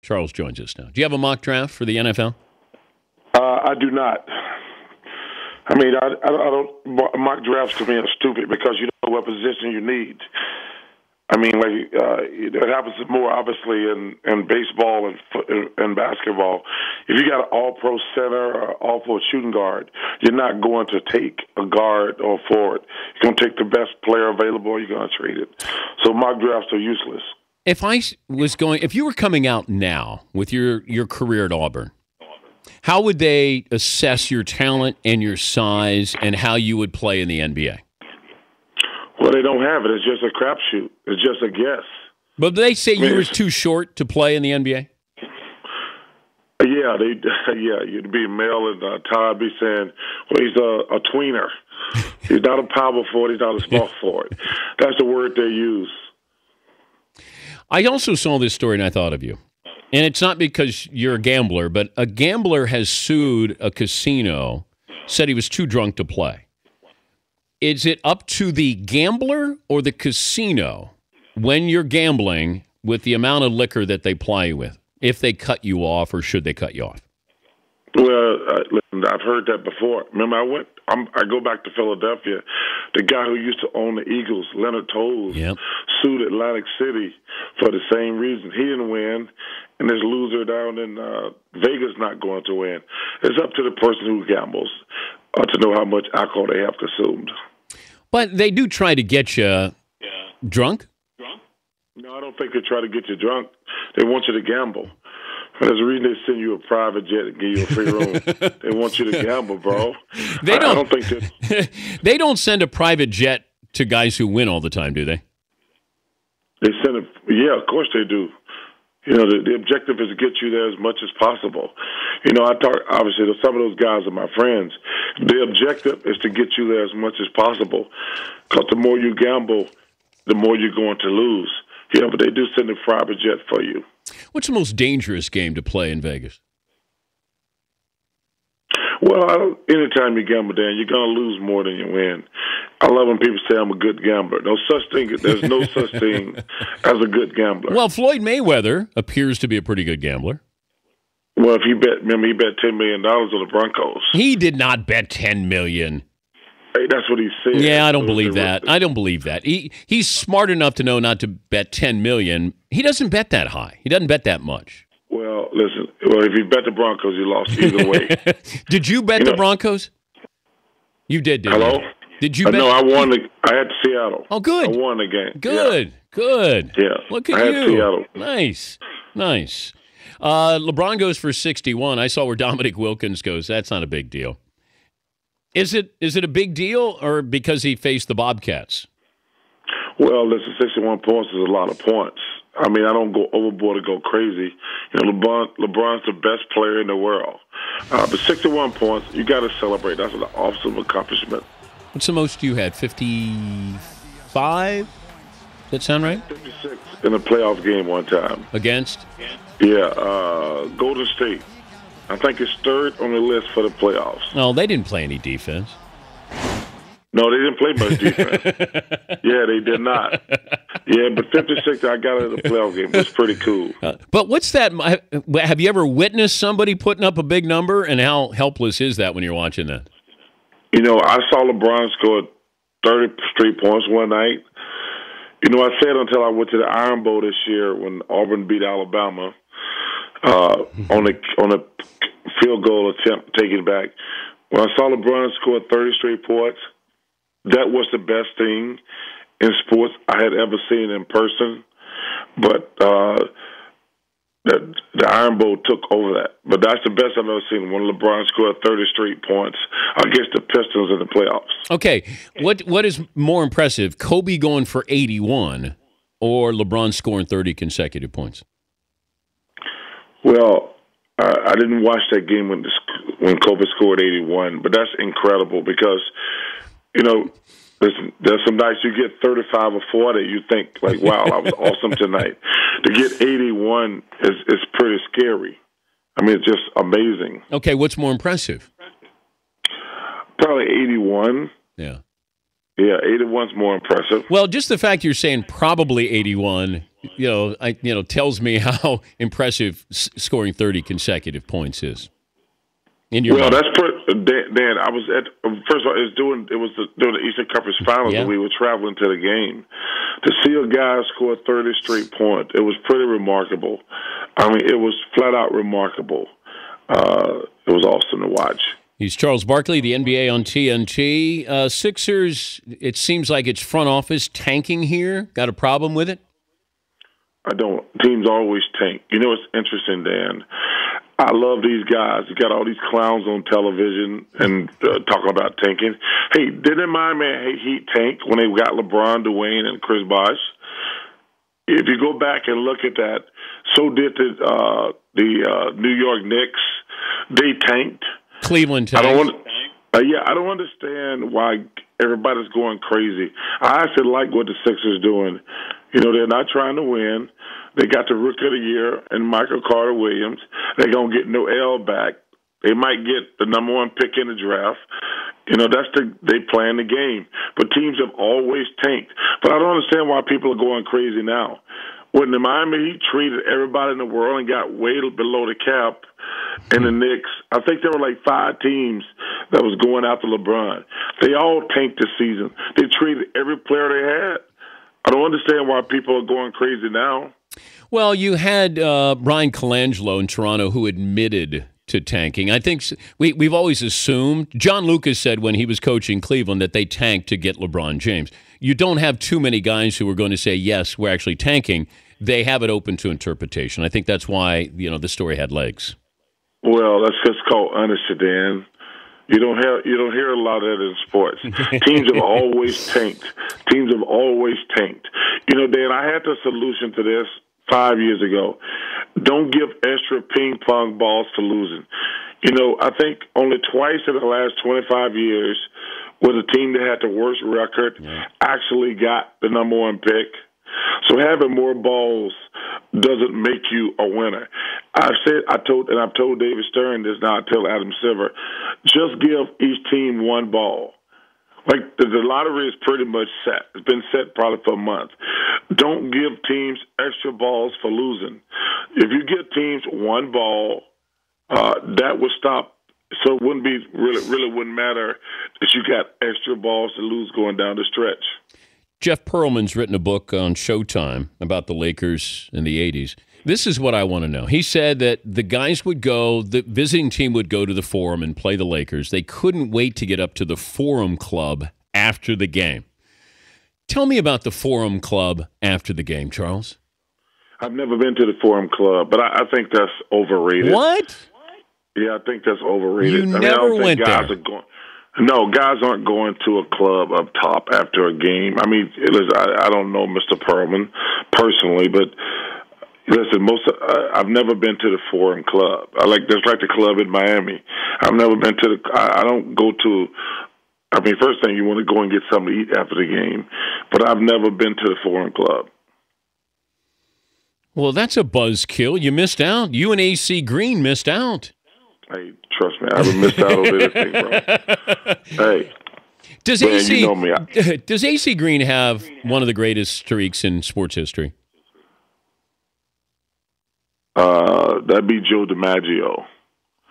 Charles joins us now. Do you have a mock draft for the NFL? I do not. I mean, I don't. Mock drafts to me are stupid because you don't know what position you need. I mean, like it happens more obviously in baseball and basketball. If you got an all-pro center or all-pro shooting guard, you're not going to take a guard or a forward. You're going to take the best player available, or you're going to trade it. So mock drafts are useless. If you were coming out now with your career at Auburn, how would they assess your talent and your size and how you would play in the NBA? Well, they don't have it. It's just a crapshoot. It's just a guess. But did they say you were too short to play in the NBA? Yeah, you'd be male and Todd be saying, well, he's a tweener. He's not a power forward. He's not a small forward. That's the word they use. I also saw this story and I thought of you. And it's not because you're a gambler, but a gambler has sued a casino, said he was too drunk to play. Is it up to the gambler or the casino when you're gambling with the amount of liquor that they ply you with, if they cut you off or should they cut you off? Well, listen, I've heard that before. Remember, I go back to Philadelphia. The guy who used to own the Eagles, Leonard Toles, sued Atlantic City for the same reason. He didn't win, and this loser down in Vegas not going to win. It's up to the person who gambles to know how much alcohol they have consumed. But they do try to get you drunk? No, I don't think they try to get you drunk. They want you to gamble. There's a reason they send you a private jet and give you a free room. They want you to gamble, bro. I don't think that. They don't send a private jet to guys who win all the time, do they? They send it. Yeah, of course they do. You know, the objective is to get you there as much as possible. You know, obviously, some of those guys are my friends. The objective is to get you there as much as possible because the more you gamble, the more you're going to lose. Yeah, but they do send a private jet for you. What's the most dangerous game to play in Vegas? Well, anytime you gamble, Dan, you're going to lose more than you win. I love when people say I'm a good gambler. There's no such thing as a good gambler. Well, Floyd Mayweather appears to be a pretty good gambler. Well, he bet $10 million on the Broncos. He did not bet $10 million. Hey, that's what he said. Yeah, I don't believe that. I don't believe that. He's smart enough to know not to bet $10 million. He doesn't bet that high. He doesn't bet that much. Well, listen. Well, if you bet the Broncos, you lost either way. Did you bet the Broncos? You did, didn't Hello? you? Did you bet? No, I won. I had Seattle. Oh, good. I won the game. Good. Yeah. Look at I had you. Seattle. Nice. LeBron goes for 61. I saw where Dominic Wilkins goes. That's not a big deal. Is it a big deal or because he faced the Bobcats? Well, listen, 61 points is a lot of points. I mean, I don't go overboard or go crazy. You know, LeBron's the best player in the world. But 61 points, you got to celebrate. That's an awesome accomplishment. What's the most you had? 55? Does that sound right? 56 in a playoff game one time. Against? Yeah, Golden State. I think it's third on the list for the playoffs. No, they didn't play any defense. No, they didn't play much defense. Yeah, they did not. Yeah, but 56, I got it in the playoff game. It was pretty cool. But what's that? Have you ever witnessed somebody putting up a big number, and how helpless is that when you're watching that? You know, I saw LeBron score 30 straight points one night. You know, I said until I went to the Iron Bowl this year when Auburn beat Alabama on a field goal attempt, taking it back. When I saw LeBron score 30 straight points, that was the best thing in sports I had ever seen in person. But the Iron Bowl took over that. But that's the best I've ever seen when LeBron scored 30 straight points against the Pistons in the playoffs. Okay, what is more impressive, Kobe going for 81 or LeBron scoring 30 consecutive points? Well, I didn't watch that game when Kobe scored 81, but that's incredible because, you know, listen, there's some nights you get 35 or 40, you think, like, wow, I was awesome tonight. To get 81 is pretty scary. I mean, it's just amazing. Okay, what's more impressive? Probably 81. Yeah. Yeah, 81's more impressive. Well, just the fact you're saying probably 81 tells me how impressive scoring 30 consecutive points is. Well, that's Dan. I was at first of all. During the Eastern Conference Finals, and we were traveling to the game. To see a guy score 30 straight points, it was pretty remarkable. I mean, it was flat out remarkable. It was awesome to watch. He's Charles Barkley, the NBA on TNT. Sixers. It seems like it's front office tanking here. Got a problem with it? I don't. Teams always tank. You know, it's interesting, Dan. I love these guys. You got all these clowns on television and talking about tanking. Hey, didn't Miami Heat tank when they got LeBron, Dwayne, and Chris Bosh? If you go back and look at that, so did the New York Knicks. They tanked. Cleveland tanked. I don't understand why everybody's going crazy. I actually like what the Sixers doing. You know, they're not trying to win. They got the Rookie of the Year and Michael Carter Williams. They're going to get no L back. They might get the number one pick in the draft. You know, they playing the game. But teams have always tanked. But I don't understand why people are going crazy now. When the Miami Heat treated everybody in the world and got way below the cap, and the Knicks, I think there were like 5 teams that was going after LeBron. They all tanked this season. They treated every player they had. I don't understand why people are going crazy now. Well, you had Brian Colangelo in Toronto who admitted to tanking. I think we've always assumed, John Lucas said when he was coaching Cleveland that they tanked to get LeBron James. You don't have too many guys who are going to say, yes, we're actually tanking. They have it open to interpretation. I think that's why, the story had legs. Well, that's just called honesty, Dan. You don't hear a lot of that in sports. Teams have always tanked. Teams have always tanked. You know, Dan, I had the solution to this 5 years ago. Don't give extra ping pong balls for losing. You know, I think only twice in the last 25 years was a team that had the worst record actually got the number one pick. So having more balls doesn't make you a winner. I've told David Stern this, now I tell Adam Silver, just give each team one ball. Like the lottery is pretty much set. It's been set probably for a month. Don't give teams extra balls for losing. If you give teams one ball, that would stop. So it wouldn't be really wouldn't matter that you got extra balls to lose going down the stretch. Jeff Pearlman's written a book on Showtime about the Lakers in the 80s. This is what I want to know. He said that the visiting team would go to the Forum and play the Lakers. They couldn't wait to get up to the Forum Club after the game. Tell me about the Forum Club after the game, Charles. I've never been to the Forum Club, but I think that's overrated. What? Yeah, I think that's overrated. You never went there. No, guys aren't going to a club up top after a game. I mean, I don't know Mr. Pearlman personally, but listen, I've never been to the Forum Club. There's like the club in Miami. I've never been to I don't go to. I mean, first thing you want to go and get something to eat after the game, but I've never been to the Forum Club. Well, that's a buzzkill. You missed out. You and AC Green missed out. Hey, trust me, I haven't missed out on anything, bro. Hey, does AC does AC Green have one of the greatest streaks in sports history? That'd be Joe DiMaggio.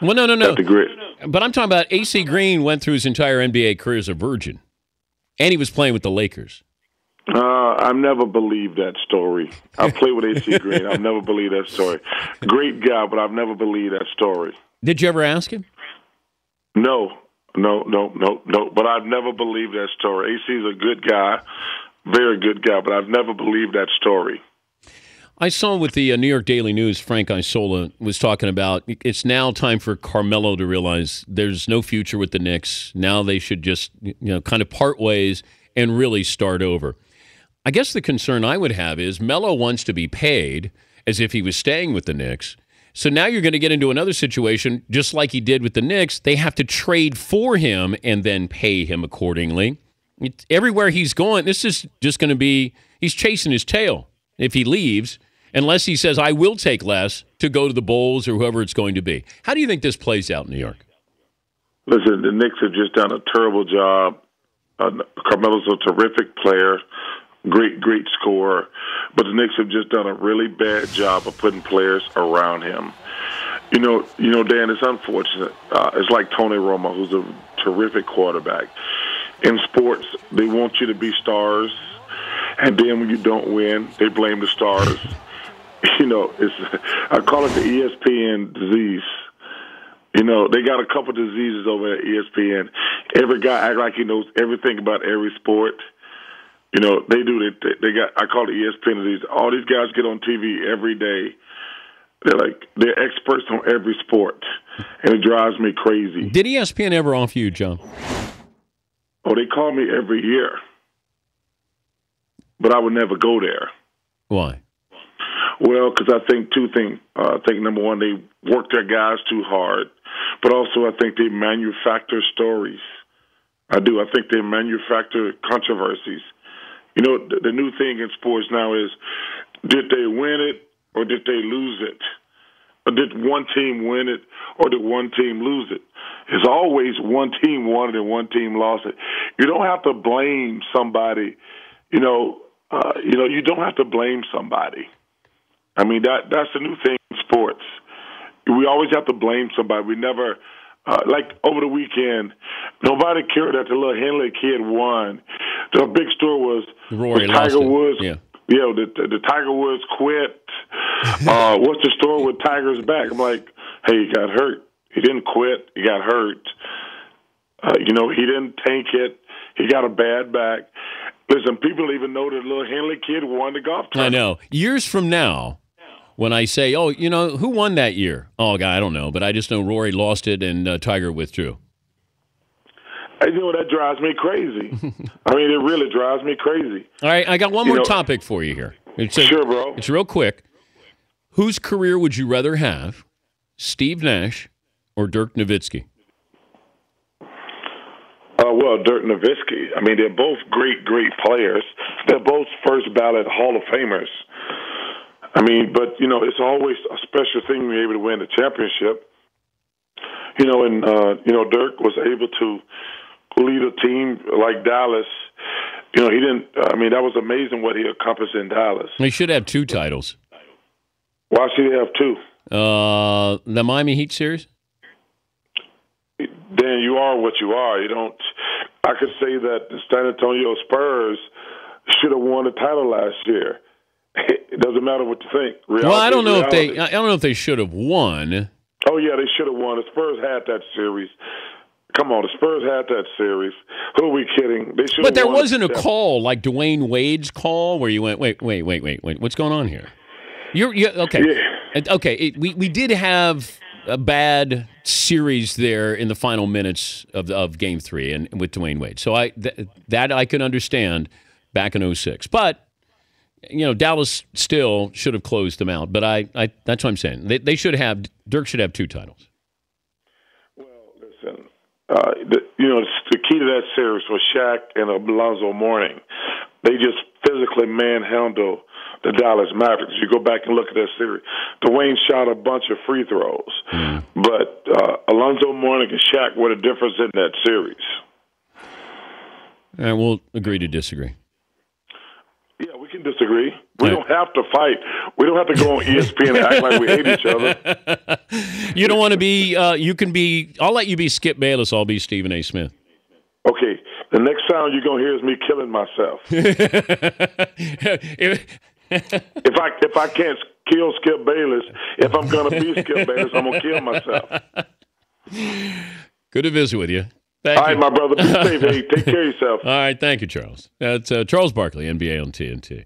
Well, no. The great. But I'm talking about AC Green went through his entire NBA career as a virgin, and he was playing with the Lakers. I've never believed that story. I played with AC Green. I've never believed that story. Great guy, but I've never believed that story. Did you ever ask him? No. But I've never believed that story. AC's a good guy, very good guy, but I've never believed that story. I saw with the New York Daily News, Frank Isola was talking about it's now time for Carmelo to realize there's no future with the Knicks. Now they should just kind of part ways and really start over. I guess the concern I would have is Melo wants to be paid as if he was staying with the Knicks. So now you're going to get into another situation, just like he did with the Knicks. They have to trade for him and then pay him accordingly. Everywhere he's going, this is just going to be, he's chasing his tail if he leaves, unless he says, I will take less to go to the Bulls or whoever it's going to be. How do you think this plays out in New York? Listen, the Knicks have just done a terrible job. Carmelo's a terrific player. great scorer, but the Knicks have just done a really bad job of putting players around him. You know, Dan, it's unfortunate. It's like Tony Romo, who's a terrific quarterback. In sports, they want you to be stars, and then when you don't win, they blame the stars. You know, I call it the ESPN disease. You know, they got a couple diseases over at ESPN. Every guy act like he knows everything about every sport. You know, they do. They got. I call it ESPN disease. All these guys get on TV every day. They're experts on every sport, and it drives me crazy. Did ESPN ever offer you, John? Oh, they call me every year, but I would never go there. Why? Well, because I think two things. I think, number one, they work their guys too hard, but also I think they manufacture stories. I do. I think they manufacture controversies. You know, the new thing in sports now is, did they win it or did they lose it? Or did one team win it or did one team lose it? It's always one team won it and one team lost it. You don't have to blame somebody. You don't have to blame somebody. I mean, that's the new thing in sports. We always have to blame somebody. We never, like over the weekend, nobody cared that the little Henley kid won. The big story was Tiger Woods. Yeah. The Tiger Woods quit. What's the story with Tiger's back? I'm like, hey, he got hurt. He didn't quit. He got hurt. He didn't tank it. He got a bad back. Listen, people don't even know that little Henley kid won the golf tournament. I know. Years from now, when I say, oh, who won that year? Oh, God, I don't know. But I just know Rory lost it and Tiger withdrew. That drives me crazy. I mean, it really drives me crazy. All right, I got one more topic for you here. Sure, bro. It's real quick. Whose career would you rather have, Steve Nash or Dirk Nowitzki? Well, Dirk Nowitzki. I mean, they're both great players. They're both first ballot Hall of Famers. I mean, but, it's always a special thing to be able to win the championship. Dirk was able to lead a team like Dallas. He didn't. That was amazing what he accomplished in Dallas. He should have 2 titles. Why should he have 2? The Miami Heat series? Dan, you are what you are. You don't. I could say that the San Antonio Spurs should have won the title last year. It doesn't matter what you think. I don't know if they should have won. Oh yeah, they should have won. The Spurs had that series. Come on, the Spurs had that series. Who are we kidding? They should. But there wasn't a call like Dwayne Wade's call where you went, wait, what's going on here? You're okay. Yeah. Okay, we did have a bad series there in the final minutes of Game 3 and with Dwayne Wade. So that I can understand back in 2006. But Dallas still should have closed them out. But that's what I'm saying. Dirk should have 2 titles. Well, listen. The key to that series was Shaq and Alonzo Mourning. They just physically manhandled the Dallas Mavericks. You go back and look at that series. Dwayne shot a bunch of free throws, but Alonzo Mourning and Shaq were the difference in that series. And we'll agree to disagree. Yeah, we can disagree. We don't have to fight. We don't have to go on ESPN and act like we hate each other. You don't want to be, you can be, I'll let you be Skip Bayless, I'll be Stephen A. Smith. Okay, the next sound you're going to hear is me killing myself. If I can't kill Skip Bayless, if I'm going to be Skip Bayless, I'm going to kill myself. Good to visit with you. Thank All right, you. my brother. Be safe. Hey, take care of yourself. All right. Thank you, Charles. That's Charles Barkley, NBA on TNT.